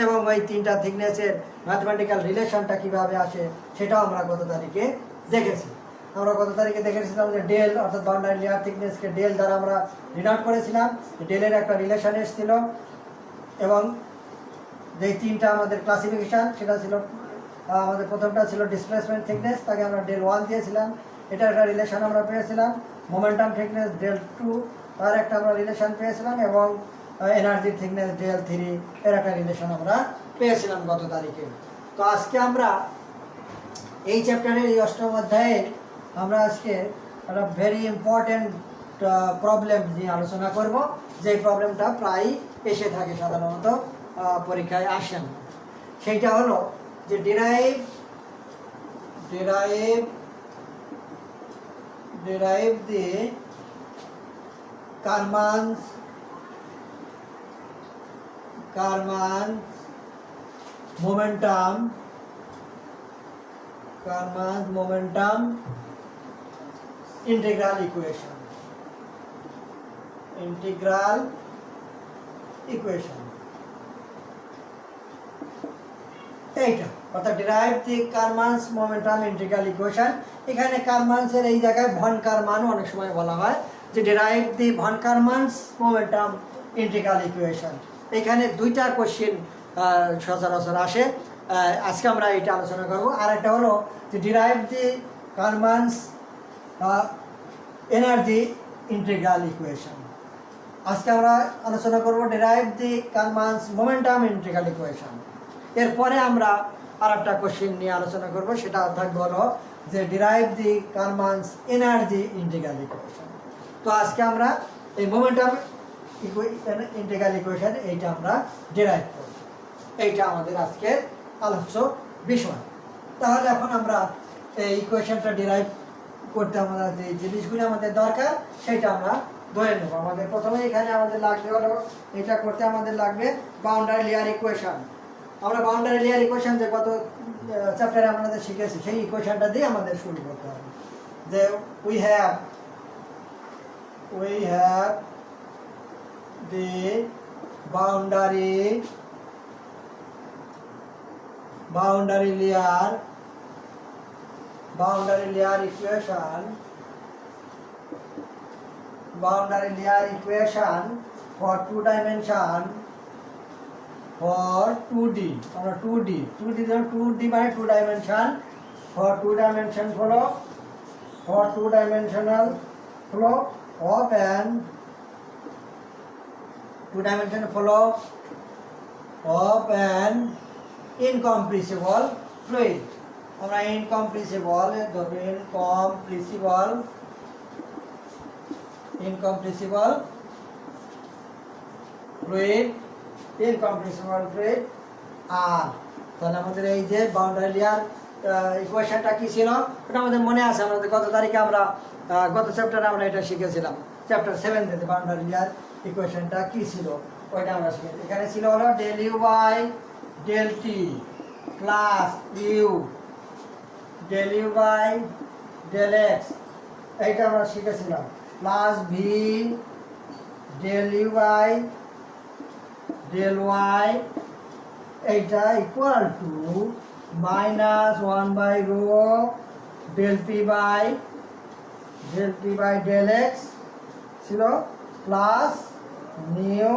এবং ওই তিনটা থিকনেসের ম্যাথমেটিক্যাল রিলেশনটা কীভাবে আসে সেটাও আমরা গত তারিখে দেখেছি। আমরা গত তারিখে দেখেছিলাম যে ডেল অর্থাৎ বাউন্ডারি লেয়ার থিকনেসকে ডেল দ্বারা আমরা ডিনোট করেছিলাম। ডেলের একটা রিলেশন এসেছিল এবং যে তিনটা আমাদের ক্লাসিফিকেশান সেটা ছিল, আমাদের প্রথমটা ছিল ডিসপ্লেসমেন্ট থিকনেস, তাকে আমরা ডেল 1 দিয়েছিলাম, এটা একটা রিলেশন আমরা পেয়েছিলাম। মোমেন্টাম থিকনেস ডেল 2, তার একটা আমরা রিলেশন পেয়েছিলাম, এবং এনার্জি থিকনেস ডেল 3 এর একটা রিলেশন আমরা পেয়েছিলাম গত তারিখে। তো আজকে আমরা এই চ্যাপ্টারের এই অষ্টম অধ্যায়ে আমরা আজকে একটা ভেরি ইম্পর্টেন্ট প্রবলেম নিয়ে আলোচনা করব, যে প্রবলেমটা প্রায় এসে থাকে সাধারণত পরীক্ষায় আসেন। সেইটা হলো যে derive the Karman's momentum integral equation এইটা অর্থাৎ ডিরাইভ দি কারমানস মোমেন্টাম ইন্টিগ্রাল ইকুয়েশন। এখানে কারমানসের এই জায়গায় ভন কারমানও অনেক সময় বলা হয়, যে ডিরাইভ দি ভন কারমানস মোমেন্টাম ইন্টিগ্রাল ইকুয়েশন। এখানে দুইটা কোশ্চেন সচরাচর আসে, আজকে আমরা এটা আলোচনা করব। আর একটা হলো যে ডিরাইভ দি কারমানস এনার্জি ইন্টিগ্রাল ইকুয়েশন। আজকে আমরা আলোচনা করব ডিরাইভ দি কারমানস মোমেন্টাম ইন্টিগ্রাল ইকুয়েশন। এরপরে আমরা আর একটা কোশ্চেন নিয়ে আলোচনা করব, সেটা থাকবে হলো যে ডিরাইভ দি কারমানস এনার্জি ইন্টিগ্রাল ইকুয়েশন। তো আজকে আমরা এই মোমেন্টাম ইন্টিগ্রাল ইকুয়েশন এইটা আমরা ডিরাইভ করব, এইটা আমাদের আজকের আলোচ্য বিষয়। তাহলে এখন আমরা এই ইকুয়েশনটা ডিরাইভ করতে আমাদের যে জিনিসগুলি আমাদের দরকার সেটা আমরা ধরে নেব। আমাদের প্রথমে এখানে আমাদের লাগবে হলো, এটা করতে আমাদের লাগবে বাউন্ডারি লেয়ার ইকুয়েশন। আমরা বাউন্ডারি লেয়ার ইকুয়েশন যে গত চ্যাপ্টারে আমাদের শিখেছি, সেই ইকুয়েশনটা দিয়ে আমাদের শুরু করতে হবে। যে we have the boundary layer equation for two dimension for 2D, আমরা 2D ধরো 2D মানে 2 dimension, for 2 dimension flow, for 2 dimensional flow of an 2 dimensional flow of an incompressible fluid। আমরা incompressible fluid আর তাহলে আমাদের এই যে বাউন্ডারি লেয়ার ইকুয়েশনটা কি ছিল ওটা আমাদের মনে আছে। আমাদের গত তারিখে আমরা গত চ্যাপ্টারে আমরা এটা শিখেছিলাম, চ্যাপ্টার 7 তে বাউন্ডারি লেয়ার ইকুয়েশনটা কি ছিল ওইটা আমরা শিখেছি। এখানে ছিল হলো del u by del t plus u del u by del x, এইটা আমরা শিখেছিলাম, plus v del u by del y, এইটা equal to minus 1 by rho del p by del x ছিল, plus nu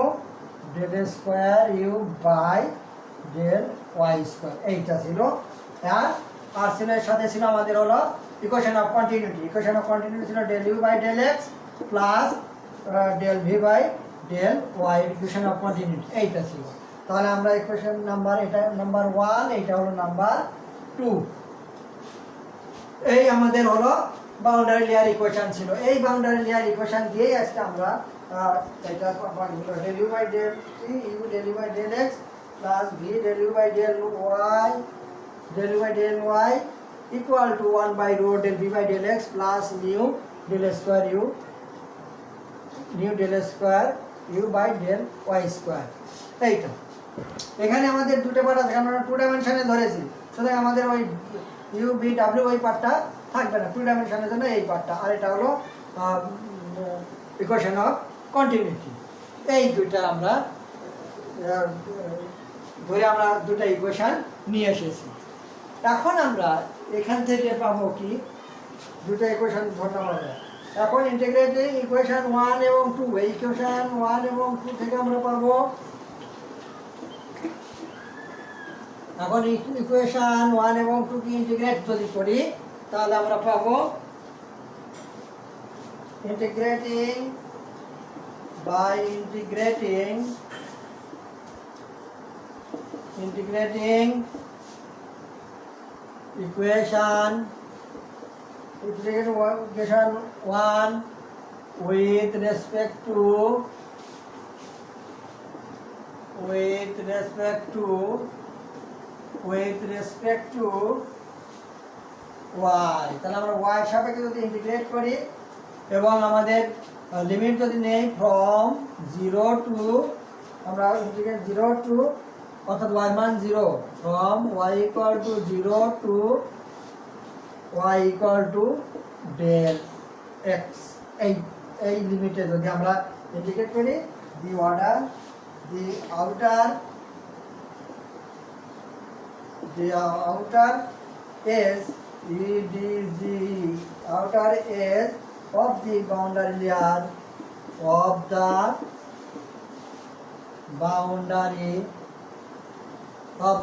del square u by del y square, এইটা ছিল। আর ছিল এর সাথে ছিল আমাদের হলো ইকুয়েশন অফ কন্টিনিউটি ছিল del u by del x plus del v by del y, equation of continuity এইটা ছিল। তাহলে আমরা ইকুয়েশন নাম্বার, এটা নাম্বার 1, এইটা হলো নাম্বার 2। এই আমাদের হলো বাউন্ডারি লেয়ার ইকুয়েশন ছিল। এই বাউন্ডারি লেয়ার ইকুয়েশন দিয়েই আজকে আমরা এটা del u by del t u del u by del x plus v del u by del y equal to 1 by rho del v by del x plus nu del square u by del y square, এইটা। এখানে আমাদের দুটো part আছে, আমরা 2 ডাইমেনশনে ধরেছি, সুতরাং আমাদের ওই ইউ বি ডাব্লিউ ওই পার্টটা থাকবে না, 2 ডাইমেনশনের জন্য এই পার্টটা। আর এটা হলো ইকুয়েশন অফ কন্টিনিউটি। এই দুইটা আমরা ধরে আমরা দুটো ইকুয়েশন নিয়ে এসেছি। এখন আমরা এখান থেকে পাবো কি দুটো ইকুয়েশন ধরতে পারবো। এখন ইন্টিগ্রেটিং ইকুয়েশন 1 এবং 2, এই ইকুয়েশন 1 এবং 2 থেকে আমরা পাবো, এখন ইকুয়েশন 1 এবং 2 কে ইন্টিগ্রেট যদি করি তাহলে আমরা পাবো integrating by integrating equation 1 with respect to y, তাহলে আমরা y এর সাপেক্ষে যদি ইন্টিগ্রেট করি এবং আমাদের লিমিট যদি নেই ফ্রম 0 টু, আমরা ইন্টিগ্রেট 0 টু অর্থাৎ y মান 0, from y equal to 0 to y equal to del x, এই লিমিটে যদি আমরা ইন্টিগ্রেট করি, the outer edge of the boundary layer of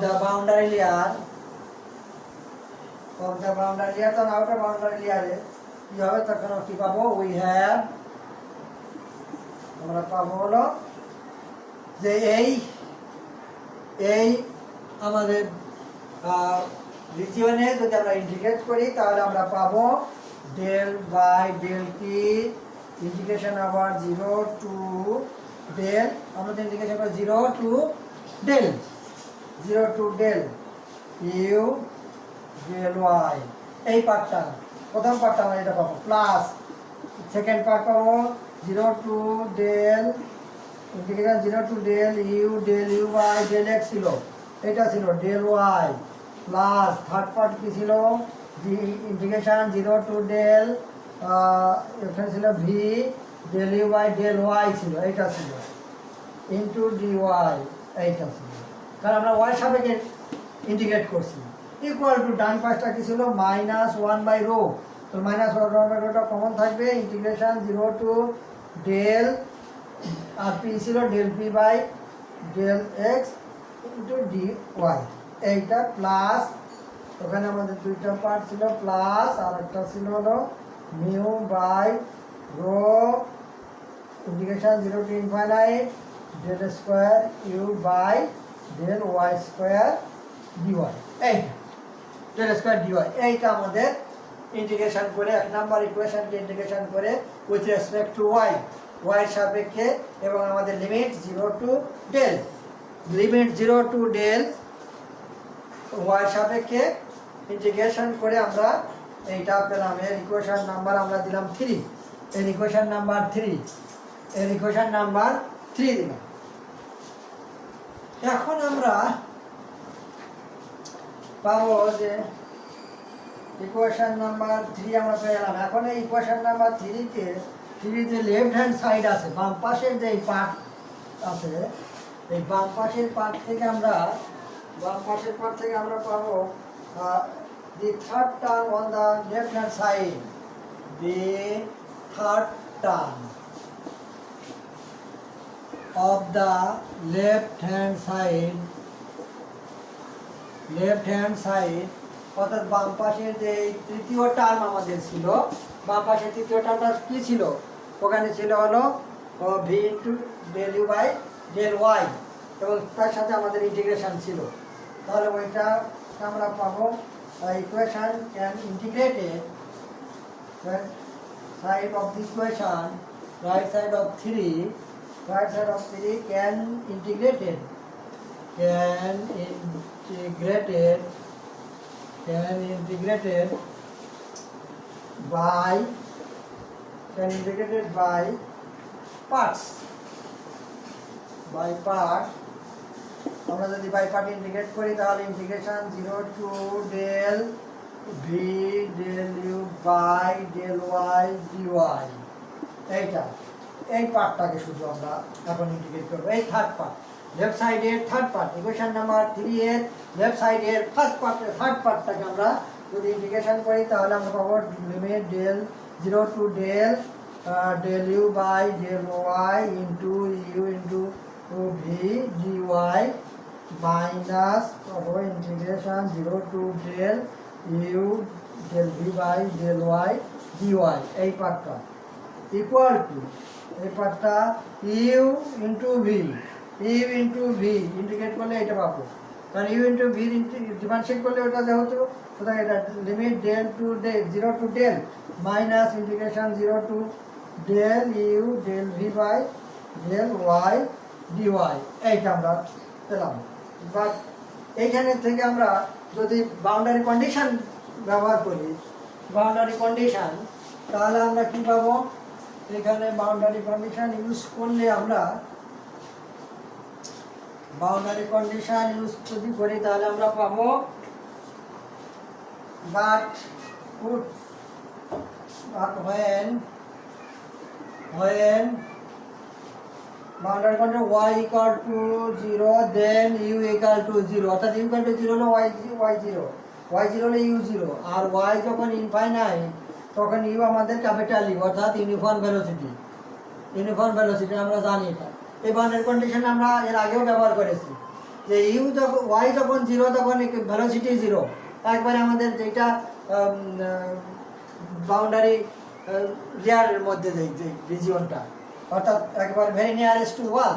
the boundary layer তো outer boundary layer কি হবে তখন কি পাবো, আমরা পাবো হলো যে এই আমাদের রিজিয়নে যদি আমরা ইন্টিগ্রেট করি তাহলে আমরা পাবো del by del t integration আবার 0 টু ডেল, আমরা তো ইন্টিগ্রেশন করব 0 to del u del y, এই পার্টটা প্রথম পার্টটা আমরা এটা পাবো, প্লাস সেকেন্ড পার্ট পাবো 0 to del integration 0 to del u by del x ছিল, এটা ছিল del y, plus third part কি ছিল ইন্টিগ্রেশন 0 টু ডেল এখানে ছিল v del u by del y ছিল, এইটা ছিল ইন্টু ডি ওয়াই, এইটা ছিল, কারণ আমরা ওয়াই সাপেক্ষে ইন্টিগ্রেট করছি। ইকুয়াল টু ডান পাশটা কি ছিল -1/রো, তো -1/রোটা কমন থাকবে, ইন্টিগ্রেশন 0 টু ডেল আর পি ছিল del p by del x into d y, এইটা প্লাস ওখানে আমাদের দুইটা পার্ট ছিল প্লাস আর একটা ছিল হলো mu by rho integration 0 to infinite del square u by del y square dy, এইটা ডেল স্কোয়ার ডিওয়াই, এইটা আমাদের ইন্টিগ্রেশন করে এক নাম্বার ইকুয়েশনকে ইন্টিগ্রেশন করে উইথ রেসপেক্ট টু ওয়াই এর সাপেক্ষে এবং আমাদের লিমিট 0 টু ডেল ওয়াই সাপেক্ষে ইন্টিগ্রেশন করে আমরা এইটা পেলাম। এর ইকুয়েশন নাম্বার আমরা দিলাম 3, এর ইকুয়েশন নাম্বার 3 দিলাম। এখন আমরা পাবো যে ইকুয়েশন নাম্বার 3 আমরা পেয়ে গেলাম। এখন এই ইকুয়েশন নাম্বার 3 যে লেফট হ্যান্ড সাইড আছে, বাম পাশের যে পার্ট আছে, এই বাম পাশের পার্ট থেকে আমরা পাবো the third term on the left hand side, the third term of the left hand side অর্থাৎ বাম পাশের যে তৃতীয় টার্ম আমাদের ছিল, বাম পাশের তৃতীয় টার্মটা কি ছিল, ওখানে ছিল হলো v into del u by del y এবং তার সাথে আমাদের ইন্টিগ্রেশন ছিল, তাহলে ওইটা আমরা পাবো equation can integrated side of the equation, right side of 3 can integrated by parts, আমরা যদি বাই পার্ট ইন্টিগ্রেট করি তাহলে integration 0 to del v del u by del y dy, এই পার্টটাকে শুধু আমরা এখন ইন্টিগ্রেট করবো, এই থার্ড পার্ট। লেফট সাইডের থার্ড পার্ট, ইকুয়েশন নাম্বার 3 এর লেফট সাইডের ফার্স্ট পার্ট, থার্ড পার্টটাকে আমরা যদি ইন্টিগ্রেশন করি তাহলে আমরা পাবো limit del 0 to del del u by del y into u into v dy minus integration 0 to del u del v by del y dy এই পার্টটা ইকুয়াল টু এই পার্টটা u into v ইন্টিগ্রেট করলে এটা পাবো, কারণ u into v differentiate করলে ওটা যেহেতু, সুতরাং এটা limit del to del 0 to del minus integration 0 to del u del v by del y dy এইটা আমরা পেলাম। বাট এইখানে থেকে আমরা যদি বাউন্ডারি কন্ডিশন ব্যবহার করি, বাউন্ডারি কন্ডিশন, তাহলে আমরা কি পাবো, এখানে বাউন্ডারি কন্ডিশন ইউজ করলে আমরা বাউন্ডারি কন্ডিশন ইউজ যদি করি তাহলে আমরা পাবো but when boundary condition y equal to 0 then u equal to 0 অর্থাৎ u equal to 0 হলো y 0 হলে u 0, আর y যখন ইনফাইনাইট তখন u আমাদের ক্যাপিটাল u অর্থাৎ ইউনিফর্ম ভেলোসিটি আমরা জানি। এটা এই বাউন্ডারি কন্ডিশন আমরা এর আগেও ব্যবহার করেছি যে u যখন y যখন 0 তখন ভেলোসিটি 0, একবারে আমাদের যেটা বাউন্ডারি লেয়ারের মধ্যে যে রিজিয়নটা, অর্থাৎ একবার very nearest to wall,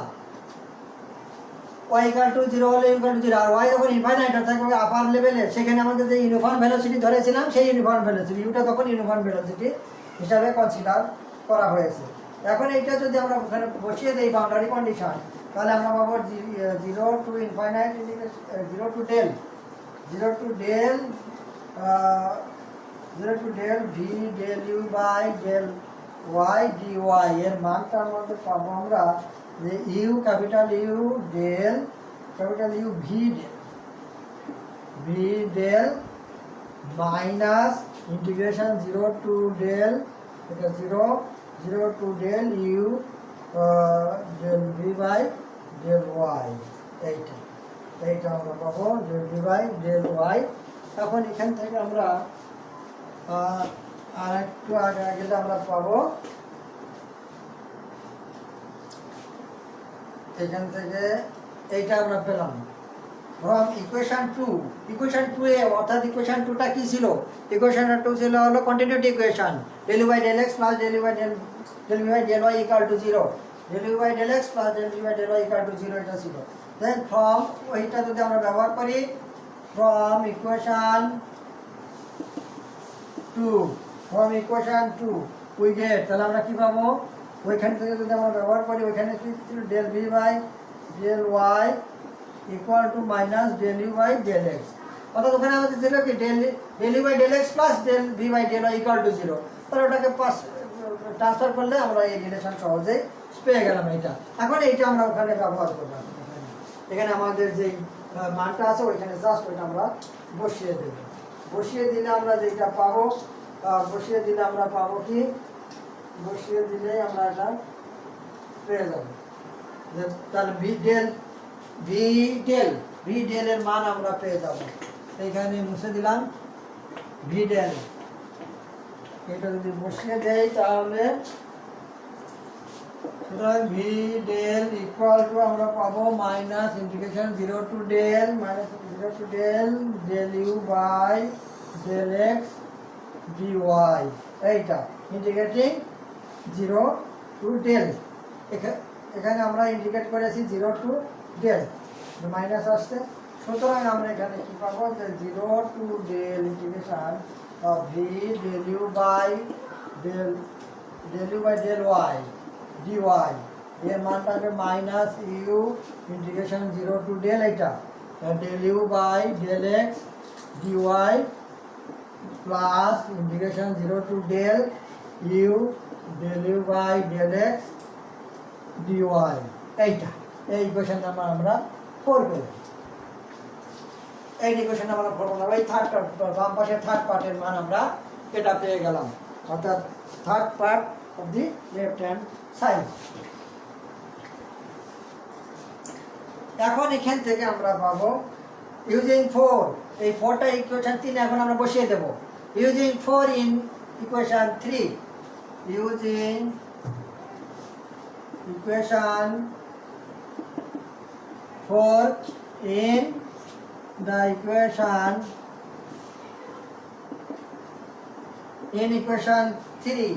y equal to 0 হলে u ইকুয়াল টু 0, আর y যখন ইনফাইনাইট অর্থাৎ আপার লেভেলে, সেখানে আমাদের যে ইউনিফর্ম ভেলোসিটি ধরেছিলাম সেই ইউনিফর্ম ভেলোসিটি ইউটা তখন ইউনিফর্ম ভেলোসিটি হিসাবে কনসিডার করা হয়েছে। এখন এইটা যদি আমরা ওখানে বসিয়ে দিই বাউন্ডারি কন্ডিশন, তাহলে আমরা পাবো 0 to infinite 0 to del 0 to del v del u by del y dy এর মানটা আমাদের পাবো আমরা যে u capital u del u v del minus integration 0 to del এটা 0 to del u del v by del y এইটা আমরা পাবো del v by del y। এখন এখান থেকে আমরা আর একটু আগে গেলে আমরা পাবো এখান থেকে এইটা আমরা পেলাম from equation 2 এ, অর্থাৎ ইকুয়েশন 2টা কি ছিল, ইকুয়েশন 2 ছিল হলো continuity equation del u by del x plus del u by del y equal to 0, del u by del x plus del u by del y equal to 0 এটা ছিল। দেন from ওইটা যদি আমরা ব্যবহার করি from equation 2 we get, তাহলে আমরা কি পাবো, ওইখান থেকে যদি আমরা ব্যবহার করি ওইখানে কি ছিল del v by del y equal to minus del u by del x, অর্থাৎ ওখানে আমাদের ছিল কি del u by del x plus del v by del y equal to 0, তাহলে ওটাকে ট্রান্সফার করলে আমরা এই রিলেশন সহজেই পেয়ে গেলাম। এইটা এখন এইটা আমরা ওখানে ব্যবহার করলাম, এখানে আমাদের যেই মানটা আছে ওইখানে জাস্ট ওইটা আমরা বসিয়ে দেব, বসিয়ে দিলে আমরা যেটা পাবো, বসিয়ে দিলে আমরা এটা পেয়ে যাব। তাহলে ভি ডেল এর মান আমরা পেয়ে যাব, এইখানে মুছে দিলাম ভি ডেল, এটা যদি বসিয়ে দেই তাহলে সুতরাং ভি ডেল ইকুয়াল টু আমরা পাবো minus integration 0 to del del u by del x dy, এইটা ইন্টিগ্রেটিং 0 টু ডেল, এখানে আমরা ইন্টিগ্রেট করেছি 0 টু ডেল, মাইনাস আসছে, সুতরাং আমরা এখানে কি পাবো যে 0 to del integration of v del u by del y dy এর মানটা হবে minus u integration 0 to del এটা del u by del x dy plus integration 0 to del u by del x dy, এইটা এই equation number আমরা 4 পেলাম। এই equation number 4 পেলাম, এই থার্ড পার্ট, বাম পাশের থার্ড পার্টের মান আমরা এটা পেয়ে গেলাম, অর্থাৎ third part of the left hand side. এখন এখান থেকে আমরা পাবো ইউজিং 4, এই 4টা ইকুয়েশন 3 এখন আমরা বসিয়ে দেব। Using 4 in equation 3, using equation 4 in the equation 3,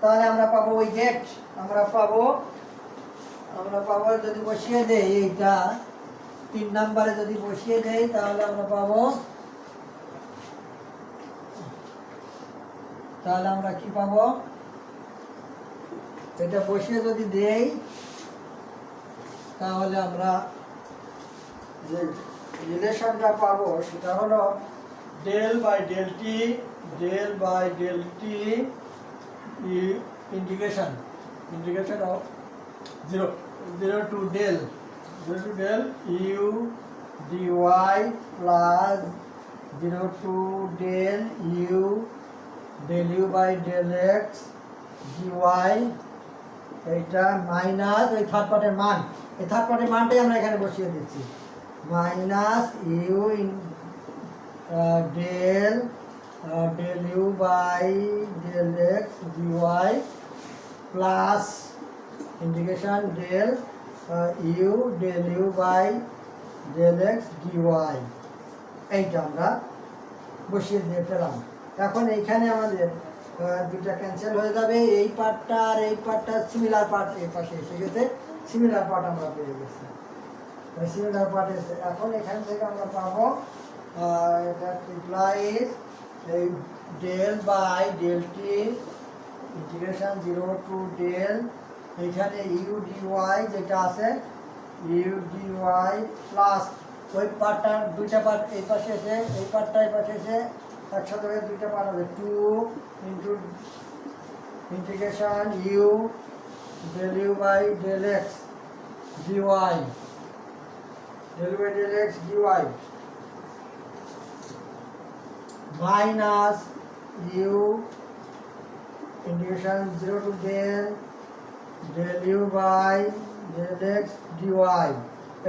তাহলে আমরা পাবো ওই গেট, আমরা পাবো যদি বসিয়ে দেই এইটা 3 নম্বরে যদি বসিয়ে দেই তাহলে আমরা পাবো, তাহলে আমরা কি পাবো, এটা বসিয়ে যদি দেই তাহলে আমরা যে রিলেশনটা পাবো সেটা হলো del by del t integration of 0 to del u dy plus 0 to del u by del x dy, এইটা মাইনাস ওই থার্ড পার্টের মান, এই থার্ড পার্টের মানটাই আমরা এখানে বসিয়ে দিচ্ছি, minus u del u by del x dy plus integration del u by del x dy, এইটা আমরা বসিয়ে দিয়ে পেলাম। এখন এইখানে আমাদের দুটা ক্যান্সেল হয়ে যাবে, এই পার্টটা আর এই পার্টটা সিমিলার পার্ট এই পাশে এসে গেছে, সিমিলার পার্ট আমরা পেয়ে গেছি, সিমিলার পার্ট এসে এখন এখান থেকে আমরা পাবো এটা ইমপ্লাইজ এই del by del t integration 0 to del, এখানে ইউ ডিওয়াই যেটা আছে ইউ ডিওয়াই প্লাস ওই পার্টটা দুইটা পার্ট এই পাশে এসে এই পার্টটা এই পাশে এসে একসাথে হয়ে দুইটা পার্ট হবে 2 into integration u del u by del x dy, del u by del x dy minus u integration 0 to del u by del x dy,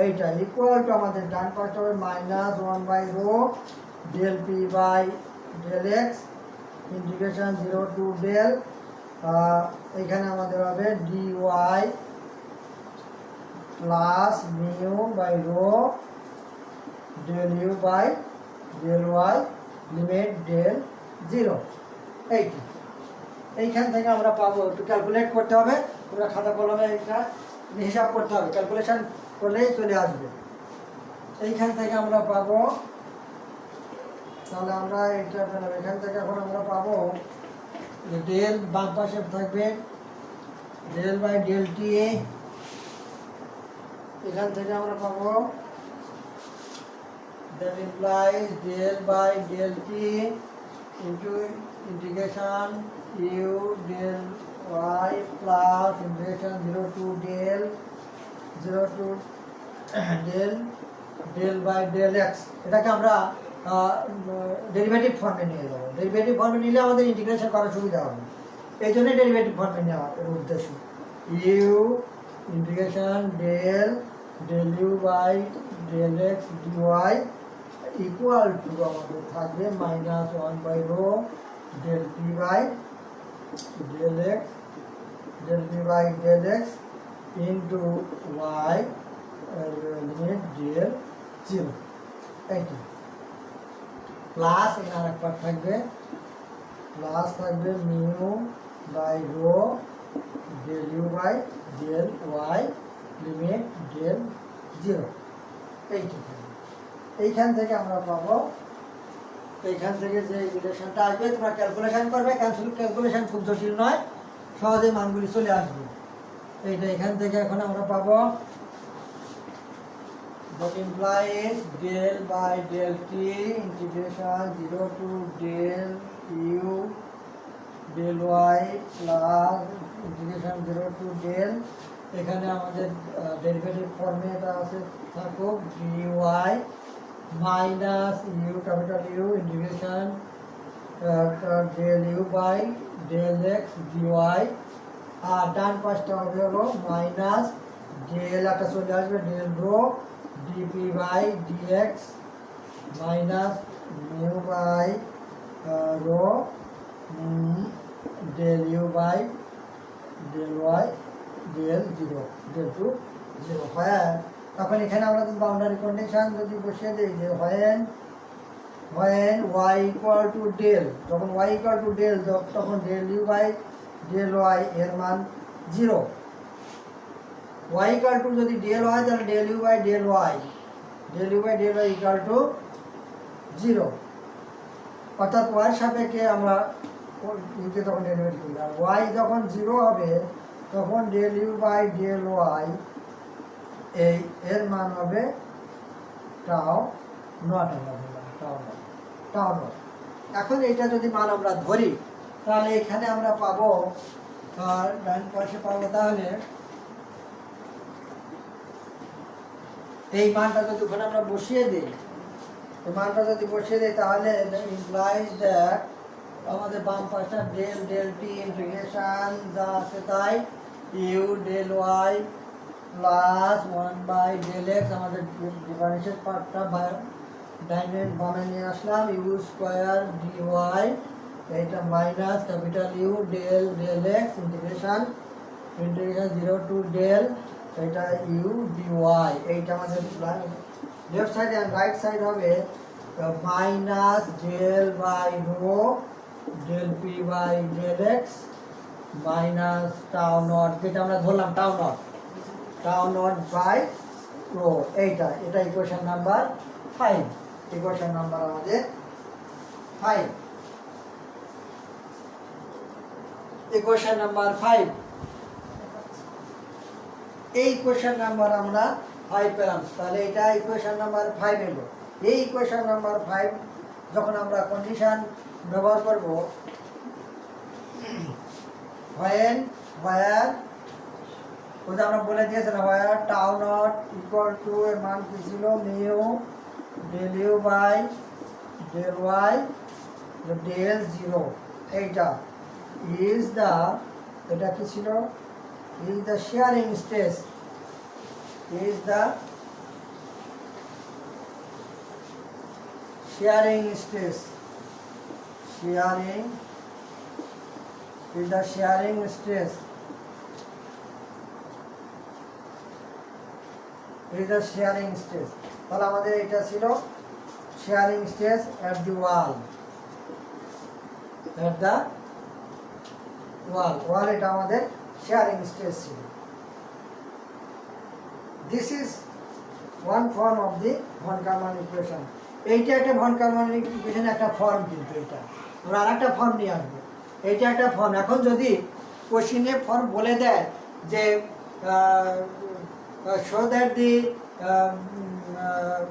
এইটা ইকুয়াল টু আমাদের ডান পাশে হবে minus 1 by rho del p by del x integration 0 to del, এখানে আমাদের হবে dy plus mu by rho del u by del y limit del 0, এইটা এইখান থেকে আমরা পাবো, একটু ক্যালকুলেট করতে হবে, পুরো খাতা কলমে এটা হিসাব করতে হবে, ক্যালকুলেশন করলেই চলে আসবে। এইখান থেকে আমরা পাবো, তাহলে আমরা এটা পেলাম, এখান থেকে এখন আমরা পাবো ডেল বাম পাশে থাকবে ডেল বাই ডেল টি, এখান থেকে আমরা পাবো that implies del by del t into integration u del y plus integration 0 to del del by del x, এটাকে আমরা ডেরিভেটিভ ফর্মে নিয়ে যাবো। ডেরিভেটিভ ফর্মে নিলে আমাদের ইন্টিগ্রেশন করার সুবিধা হবে, এই জন্যই ডেরিভেটিভ ফর্মে নেওয়ার উদ্দেশ্য। U integration del u by del x dy equal to আমাদের থাকবে minus 1 by rho del p by del x into y limit del 0, এইটা প্লাস এখানে আরেক পার্ট থাকবে, প্লাস থাকবে mu by rho del u by del y limit del 0, এইটা এইখান থেকে আমরা পাবো, এইখান থেকে যে রিলেশনটা আসবে তোমরা ক্যালকুলেশন করবে, ক্যালকুলেশন খুব জটিল নয়, সহজে মানগুলি চলে আসবে। এইটা এখান থেকে এখন আমরা পাবো that implies del by del t integration 0 to del u del y plus integration 0 to del, এখানে আমাদের ডেরিভেটিভ ফর্মে এটা আছে থাকুক dy minus u capital u integration del u by del x dy, আর ডান পাশটা হবে হলো মাইনাস ডেল একটা চলে আসবে, del rho dp by dx minus mu by rho del u by del y del zero del to zero. হ্যাঁ, তখন এখানে আমরা যদি বাউন্ডারি কন্ডিশন যদি বসিয়ে দিই যে when y equal to del, যখন y equal to del তখন del u by del y এর মান 0। y equal to যদি del y তাহলে del u by del y equal to 0, অর্থাৎ y এর সাপেক্ষে আমরা ইউকে তখন ডেরিভেটিভ করি। আর y যখন 0 হবে তখন del u by del y এর মান হবে টাও নট, টাও নট। এখন এটা যদি মান আমরা ধরি তাহলে এখানে আমরা পাবো, ডান পাশে পাবো, তাহলে এই মানটা যদি ওখানে আমরা বসিয়ে দিই, তাহলে ইমপ্লাইজ দ্যাট আমাদের বাম পাশটা ডেল ডেল টি ইন্টিগ্রেশন যা আছে তাই u del y plus 1 / del x, আমাদের ডিফারেন্সিয়াল পার্টটা ডাইরেক্ট বামে নিয়ে আসলাম, ইউ স্কোয়ার dy, এইটা minus capital u del del x integration 0 to del, এটা ইউ dy। এইটা আমাদের লেফট সাইড আর রাইট সাইড হবে minus del by rho del p by del x minus tau naught, যেটা আমরা ধরলাম টাও নট বাই রো। এটা equation number 5। Equation number আমাদের 5। ইকুয়েশন নাম্বার 5, এই ইকুয়েশন নাম্বার আমরা 5 পেলাম। তাহলে এটা ইকুয়েশন নাম্বার 5 এলো। এই ইকুয়েশন নাম্বার 5 যখন আমরা কন্ডিশন ব্যবহার করব, where ওটা আমরা বলে দিয়েছিলাম where টাও নট ইকুয়াল টু এর মান কি ছিল, mu del u by del y del zero. এইটা ইজ দ্য, এটা কি ছিল, is the shearing stress, sharing stress তাহলে আমাদের এটা ছিল shearing stress at the wall, এটা আমাদের শেয়ারিং স্ট্রেস ছিল। This is one form of the von Karman equation. এইটা একটা ভন কারমান ইকুয়েশন একটা ফর্ম, কিন্তু এটা আমরা আর একটা ফর্ম নিয়ে আসবো। এইটা একটা ফর্ম। এখন যদি কোশ্চিনে ফর্ম বলে দেয় যে show that the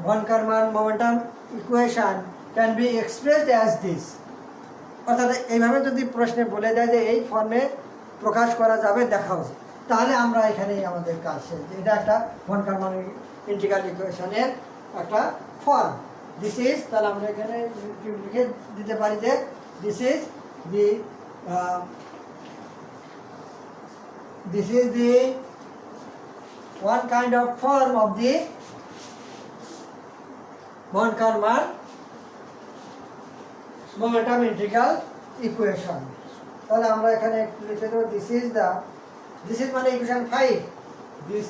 von Karman momentum equation can be expressed as this, অর্থাৎ এইভাবে যদি প্রশ্নে বলে দেয় যে এই ফর্মে প্রকাশ করা যাবে দেখাও, তাহলে আমরা এখানেই আমাদের কাজ শেষ। এটা একটা ভন কারমান ইন্টিগ্রাল ইকুয়েশনের একটা ফর্ম। দিস ইজ, তাহলে আমরা এখানে লিখে দিতে পারি যে this is the one kind of form of the von Karman momentum integral equation। তাহলে আমরা এখানে লিখে দেব this is মানে equation 5, this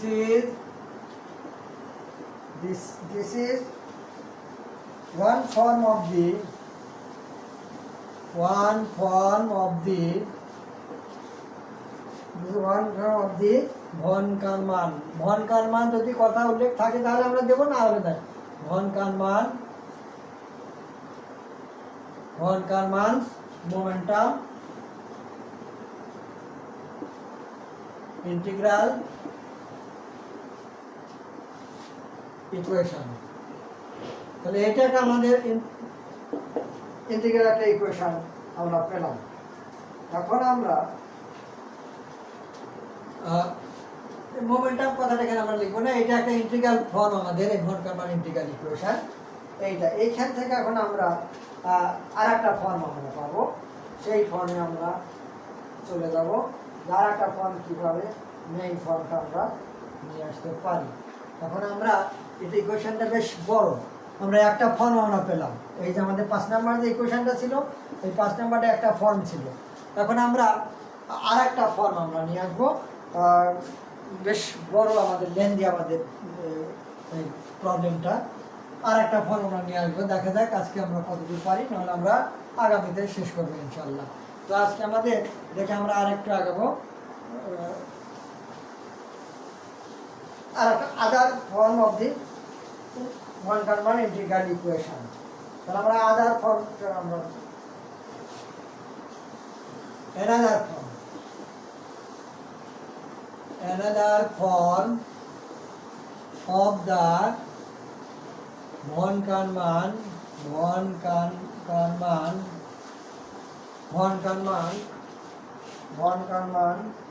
is one form of the von Karman. Von Karman যদি কথা উল্লেখ থাকে তাহলে আমরা দেবো, না হলে না। Von Karman momentum integral equation. তাহলে এটা একটা আমাদের ইন্টিগ্রাল একটা ইকুয়েশন আমরা পেলাম। এখন আমরা মোমেন্টাম কথাটা এখানে আমরা লিখবো না, এটা একটা ইন্টিগ্রাল ফর্ম আমাদের এই ভন কারমান ইন্টিগ্রাল ইকুয়েশন। এইখান থেকে এখন আমরা আর একটা ফর্ম আমরা পাবো, সেই ফর্মে আমরা চলে যাব। আর একটা ফর্ম কীভাবে, মেইন ফর্মটা আমরা নিয়ে আসতে পারি। তখন আমরা এটা ইকুয়েশনটা বেশ বড়, আমরা একটা ফর্ম আমরা পেলাম। এই যে আমাদের 5 নাম্বার যে ইকুয়েশনটা ছিল, এই 5 নাম্বারটা একটা ফর্ম ছিল। এখন আমরা আর একটা ফর্ম আমরা নিয়ে আসবো, আর বেশ বড় আমাদের লেন্দি আমাদের এই প্রবলেমটা। আর একটা ফর্ম আমরা নিয়ে আসবো, দেখা যাক আজকে আমরা কতদূর পারি, নাহলে আমরা আগামীতে শেষ করবো ইনশাল্লাহ। তো আজকে আমাদের দেখে আমরা আরেকটু আগাবো, আর একটা আদার form of the one-to-one integral equation. তাহলে আমরা আদার ফর্মটা আমরা another form of the one-to-one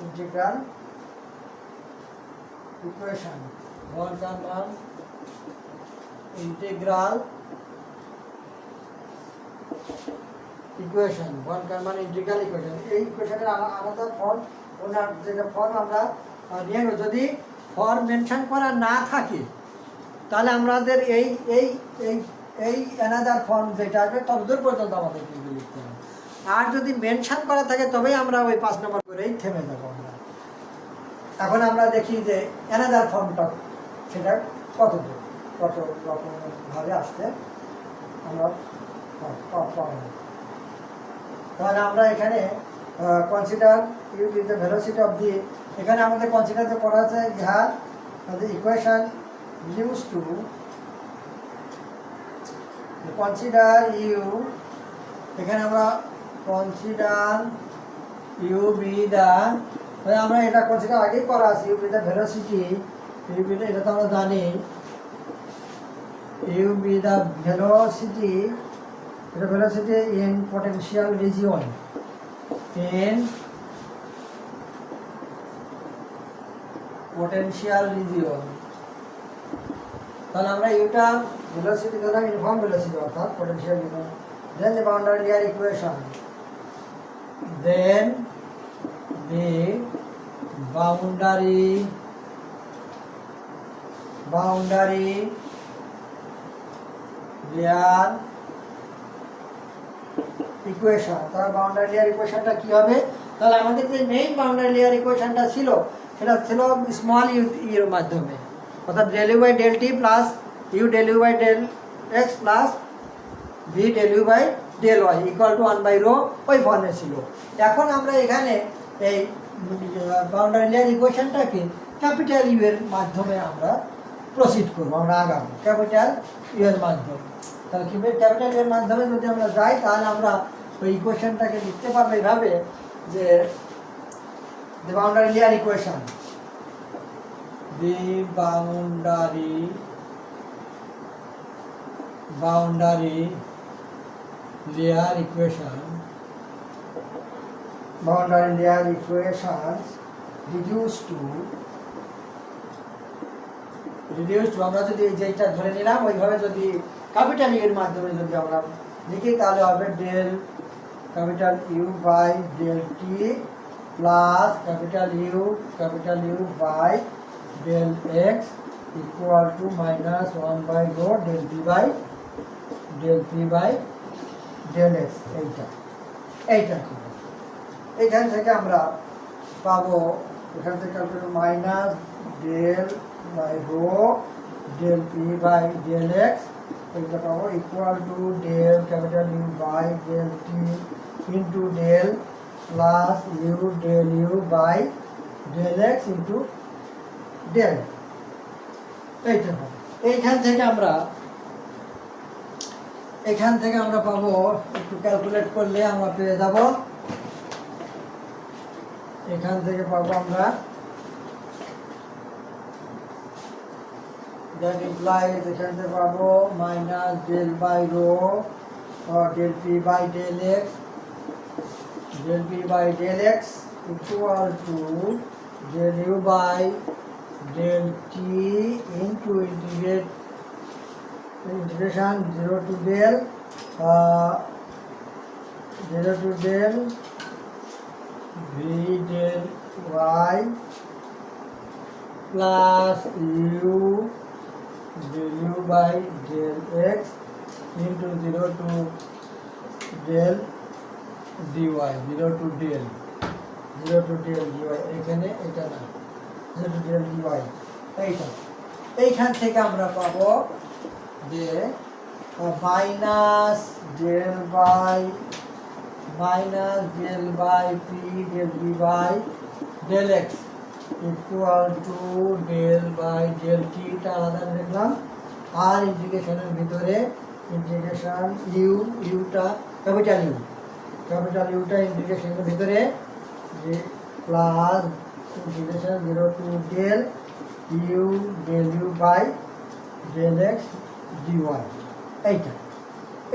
integral equation, one-to-one integral equation, one-to-one integral equation. এই ইকুয়েশনের আলাদা ফর্ম, ওনার যেটা ফর্ম আমরা নিয়ে যদি ফর্ম মেনশন করা না থাকে, তাহলে আমাদের এই এই এই এই অ্যানাদার ফর্ম যেটা আসবে ততদূর পর্যন্ত আমাদের কিন্তু লিখতে হবে। আর যদি মেনশন করা থাকে তবেই আমরা ওই 5 নম্বর করেই থেমে যাবো আমরা। এখন আমরা দেখি যে অ্যানাদার ফর্মটা সেটা কত রকমভাবে আসতে আমরা পাবো। তাহলে আমরা এখানে consider u with the velocity of the, এখানে আমাদের কনসিডার যে করা আছে ইহার the equation used to consider u, এখানে আমরা consider u be the, আমরা এটা কনসিডার আগেই করা আছে, u be the velocity, u be the, এটা তো আমরা জানি, u be the velocity, এটা velocity in potential region, in potential region। তাহলে আমরা ইউটা ভেলোসিটি ধরলাম ইউনিফর্ম ভেলোসিটি অর্থাৎ potential region. Then the boundary layer equation, then the boundary layer ইকুয়েশন। তাহলে বাউন্ডারি লেয়ার ইকুয়েশনটা কি হবে? তাহলে আমাদের যে মেইন বাউন্ডারি লেয়ার ইকুয়েশনটা ছিল সেটা ছিল স্মল ইউ এর মাধ্যমে, অর্থাৎ del u by del t plus u del u by del x plus v del u by del y equal to 1 by rho, ওই ফর্মে ছিল। এখন আমরা এখানে এই বাউন্ডারি লেয়ার ইকুয়েশনটাকে ক্যাপিটাল ইউ এর মাধ্যমে আমরা প্রসিড করবো, আমরা আগাবো ক্যাপিটাল ইউ এর মাধ্যমে। তাহলে ক্যাপিটাল ইউ এর মাধ্যমে যদি আমরা যাই, তাহলে আমরা ওই ইকুয়েশনটাকে লিখতে পারবো এইভাবে যে the boundary layer equation, the boundary layer equations reduced to আমরা যদি যেটা ধরে নিলাম ওইভাবে যদি ক্যাপিটাল ইউ এর মাধ্যমে যদি আমরা লিখি, তাহলে হবে del capital u by del t plus capital u by del x equal to minus 1 by rho del p by del x. এইটা এইখান থেকে আমরা পাবো, এখান থেকে minus del by rho del p by del x, এইটা পাবো equal to del capital u by del t into del plus u del u by del x into del. এইটা পাবো। এইখান থেকে আমরা পাবো, একটু ক্যালকুলেট করলে আমরা পেয়ে যাব, এখান থেকে পাবো আমরা that implies এখান থেকে পাবো minus del by rho del p by del x equal to del u by del t into integration 0 to del v del y plus u del u by del x into 0 to del dy 0 to del dy এখানে এটা না 0 to del dy এইটা এইখান থেকে আমরা পাবো যে minus del by p del b by del x equal to del by del t টা আলাদা লিখলাম আর ইন্টিগ্রেশনের ভিতরে ইন্টিগ্রেশন ইউটা ক্যাপিটাল ইউটা ইন্টিগ্রেশনের ভিতরে যে plus integration 0 to del u by del x dy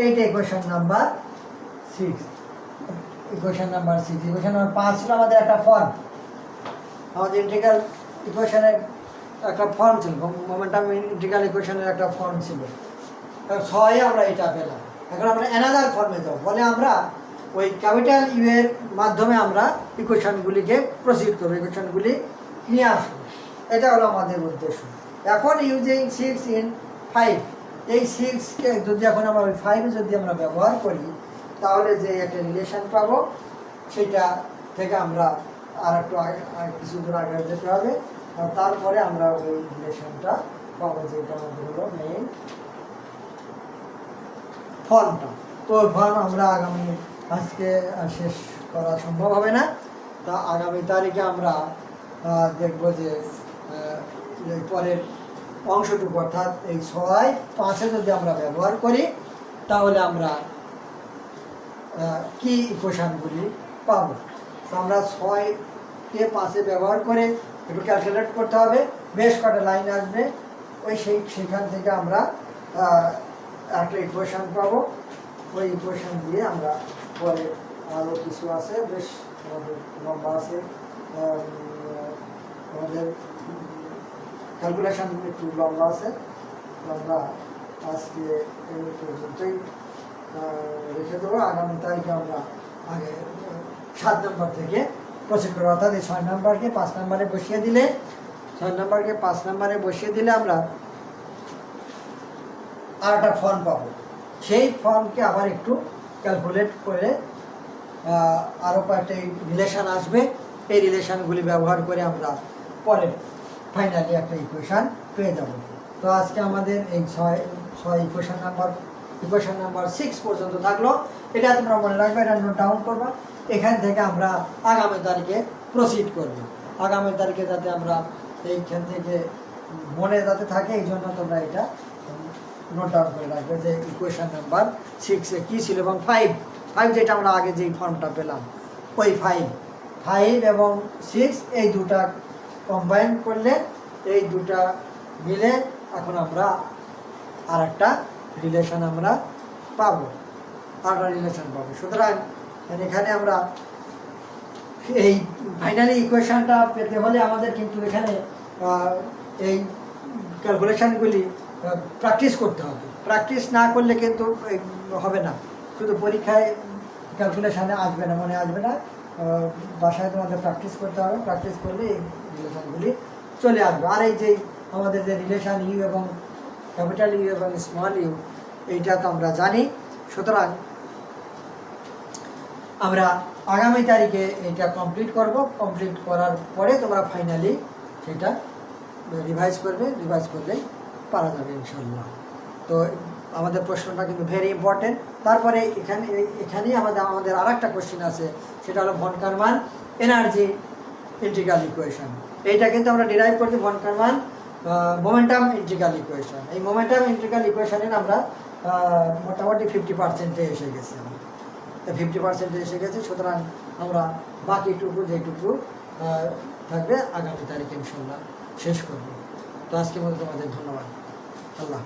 এইটা ইকুয়েশন নাম্বার 6 ইকুয়েশন নাম্বার 5 ছিল আমাদের একটা ফর্ম আমাদের ইন্টিগ্রাল ইকুয়েশনের একটা ফর্ম ছিল মোমেন্টাম ইন্টিগ্রাল ইকুয়েশনের একটা ফর্ম ছিল 6 আমরা এটা পেলাম এখন আমরা অ্যানাদার ফর্মে যাব বলে আমরা ওই ক্যাপিটাল ইউ এর মাধ্যমে আমরা ইকুয়েশনগুলিকে প্রসিড করব ইকুয়েশনগুলি নিয়ে আসবো এটা হলো আমাদের উদ্দেশ্য এখন ইউজিং 6 in 5 এই 6 কে যদি এখন আমরা ওই 5 যদি আমরা ব্যবহার করি তাহলে যে একটা রিলেশন পাবো সেটা থেকে আমরা আর একটু কিছু দূর আগে যেতে হবে তারপরে আমরা ওই রিলেশনটা পাবো যেটা আমাদের হলো মেইন ফর্মটা তো ফর্ম আমরা আগামী আজকে শেষ করা সম্ভব হবে না তা আগামী তারিখে আমরা দেখব যে এই পরের অংশটুকু অর্থাৎ এই 6-5 যদি আমরা ব্যবহার করি তাহলে আমরা কি ইকুয়েশনগুলি পাবো তো আমরা 6 কে 5 ব্যবহার করে একটু ক্যালকুলেট করতে হবে বেশ কটা লাইন আসবে ওই সেখান থেকে আমরা একটা ইকুয়েশন পাবো ওই ইকুয়েশন দিয়ে আমরা পরে আরও কিছু আছে বেশ আমাদের লম্বা আছে আমাদের ক্যালকুলেশন একটু লম্বা আছে আমরা আজকে এই পর্যন্তই রেখে দেবো আগামী তারিখে আমরা আগে 7 নম্বর থেকে প্রসিড করবো অর্থাৎ এই 6 নম্বরকে 5 নম্বরে বসিয়ে দিলে 6 নম্বরকে 5 নম্বরে বসিয়ে দিলে আমরা আর একটা ফর্ম পাবো সেই ফর্মকে আবার একটু ক্যালকুলেট করে আরও কয়েকটা রিলেশন আসবে এই রিলেশনগুলি ব্যবহার করে আমরা পরে ফাইনালি একটা ইকুয়েশন পেয়ে যাব তো আজকে আমাদের এই 6 ইকুয়েশন নাম্বার 6 পর্যন্ত থাকলো এটা তোমরা মনে রাখবে এটা নোট ডাউন করবা এখান থেকে আমরা আগামী তারিখে প্রসিড করব আগামী তারিখে যাতে আমরা এইখান থেকে মনে যাতে থাকে এই জন্য তোমরা এটা নোট ডাউন করে রাখবে যে ইকুয়েশন নাম্বার 6 এ কী ছিল এবং 5 যেটা আমরা আগে যেই ফর্মটা পেলাম ওই 5 এবং 6 এই দুটা কম্বাইন করলে এই দুটা মিলে এখন আমরা আর একটা রিলেশন আমরা পাবো সুতরাং এখানে আমরা এই ফাইনালি ইকুয়েশনটা পেতে হলে আমাদের কিন্তু এখানে এই ক্যালকুলেশনগুলি প্র্যাকটিস করতে হবে প্র্যাকটিস না করলে কিন্তু হবে না শুধু পরীক্ষায় ক্যালকুলেশনে আসবে না মনে আসবে না বাসায় তোমাদের প্র্যাকটিস করতে হবে প্র্যাকটিস করলে এই রিলেশনগুলি চলে আসবে আর এই যে আমাদের যে রিলেশন ইউ এবং ক্যাপিটাল ইউ এবং স্মল ইউ এইটা তো আমরা জানি সুতরাং আমরা আগামী তারিখে এটা কমপ্লিট করব কমপ্লিট করার পরে তোমরা ফাইনালি সেটা রিভাইজ করলে পারা যাবে ইনশাল্লাহ তো আমাদের প্রশ্নটা কিন্তু ভেরি ইম্পর্টেন্ট তারপরে এখানেই আমাদের আর একটা কোশ্চেন আছে সেটা হলো von Karman energy integral equation এইটা কিন্তু আমরা ডিরাইভ করছি von Karman momentum integral equation এই মোমেন্টাম ইন্টিগ্রাল ইকুয়েশনের আমরা মোটামুটি 50% এসে গেছি 50% এসে গেছে সুতরাং আমরা বাকিটুকু যেটুকু থাকবে আগামী তারিখে ইনশাল্লাহ শেষ করব তো আজকের মধ্যে তোমাদের ধন্যবাদ আল্লাহ